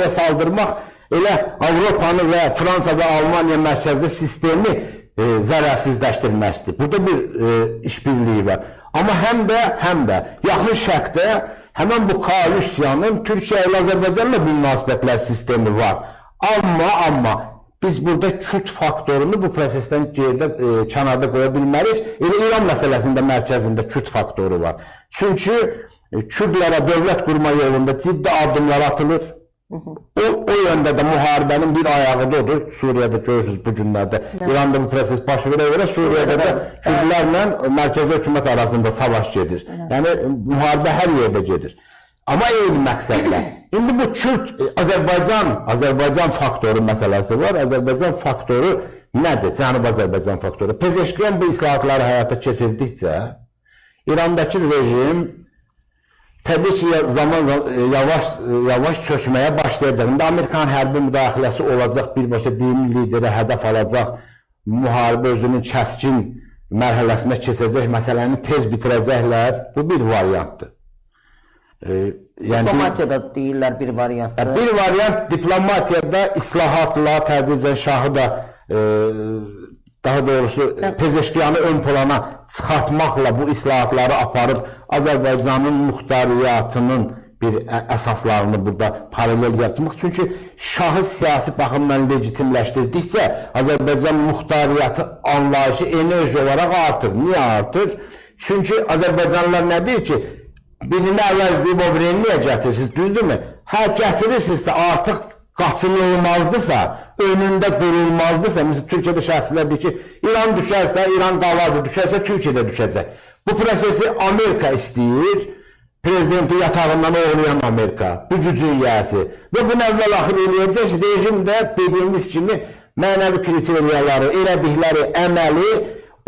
saldırmaq elə Avropanı və Fransa və Almaniya mərkəzli sistemi zərərsizləşdirməkdir. Burada bir işbirliyi var. Amma həm də yaxın şərqdə həmən bu koalisiyanın Türkiyə ilə Azərbaycanla bir münasibətlər sistemi var. Amma biz burada Kürt faktorunu bu prosesdən kənarda qoya bilmərik. Elə İran məsələsində mərkəzində Kürt faktoru var. Çünki Kürdlərə dövlət qurma yolunda ciddi addımlar atılır. O yöndə də müharibənin bir ayağı da odur. Suriyada görürsünüz bu günlərdə. İranda bu proses baş verə Suriyada da Kürdlərlə mərkəzi hökumət arasında savaş gedir. Yəni müharibə hər yerdə gedir. Amma eyni məqsədlə. İndi bu Kürt Azərbaycan faktoru məsələsi var. Azərbaycan faktoru nədir? Cənub Azərbaycan faktoru. Pezeşkiyan bu islahatları həyata keçirdikcə İrandakı rejim təbii ki, zaman yavaş çökməyə başlayacaq. İndi Amerikan hərbi müdaxiləsi olacaq, birbaşa dini lideri hədəf alacaq, müharibə özünün kəskin mərhələsində keçəcək, məsələni tez bitirəcəklər. Bu bir variantdır. Diplomatiyada deyirlər bir variantdır. Bir variant diplomatiyada islahatla, tədricən şahı da daha doğrusu Pezeşkiyanı ön plana çıxartmaqla bu islahatları aparıb Azərbaycanın muxtariyyatının bir əsaslarını burada paralel yaratmaq. Çünki şahı siyasi baxımdan legitimləşdirdikcə Azərbaycan muxtariyyatı anlayışı enerji olaraq artır. Niyə artır? Çünki Azərbaycanlılar nə deyir ki, birini əvəzləyib o birini niyə gətirirsiniz, düzdürmü? Gətirirsinizsə artıq qaçınılmazdısa, önündə durulmazdısa, mesela Türkiyədə şəxslər deyir ki, İran düşərsə, İran qalardır, düşərsə Türkiyədə düşəcək. Bu prosesi Amerika istəyir, prezidenti yatağından oğlayan Amerika, bu gücün yiyəsi. Və bunu əvvəl-axır eləyəcək, rejim də dediyimiz kimi mənəvi kriteriyaları, elədikləri əməli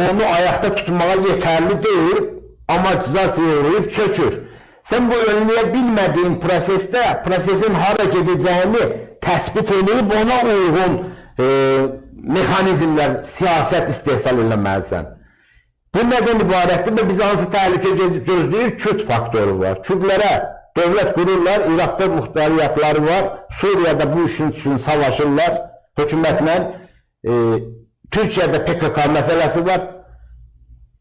onu ayaqda tutmağa yetərli deyil, amortizasiya uğrayıb çökür. Sən bu önləyə bilmədiyin prosesdə, prosesin hara gedəcəyini təsbit edib ona uyğun mexanizmlər, siyasət istehsal eləməlisən. Bu nədən ibarətdir və biz hansı təhlükə gözləyir? Kürt faktoru var. Kürdlərə dövlət qururlar, İraqda muxtariyyatları var, Suriyada bu işin üçün savaşırlar hökumətlə, Türkiyədə PKK məsələsi var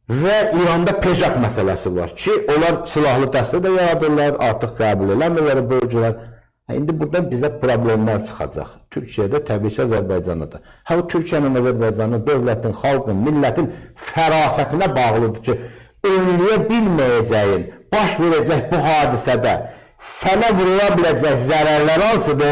və İranda PEJAK məsələsi var ki, onlar silahlı dəstə də yaradırlar, artıq qəbul eləmirlər bölgələr. İndi buradan bizə problemlər çıxacaq. Türkiyədə, təbii ki, Azərbaycanda da. O Türkiyənin, Azərbaycanın, dövlətin, xalqın, millətin fərasətinə bağlıdır ki, önləyə bilməyəcəyin, baş verəcək bu hadisədə sənə vurula biləcək zərərlər hansıdır?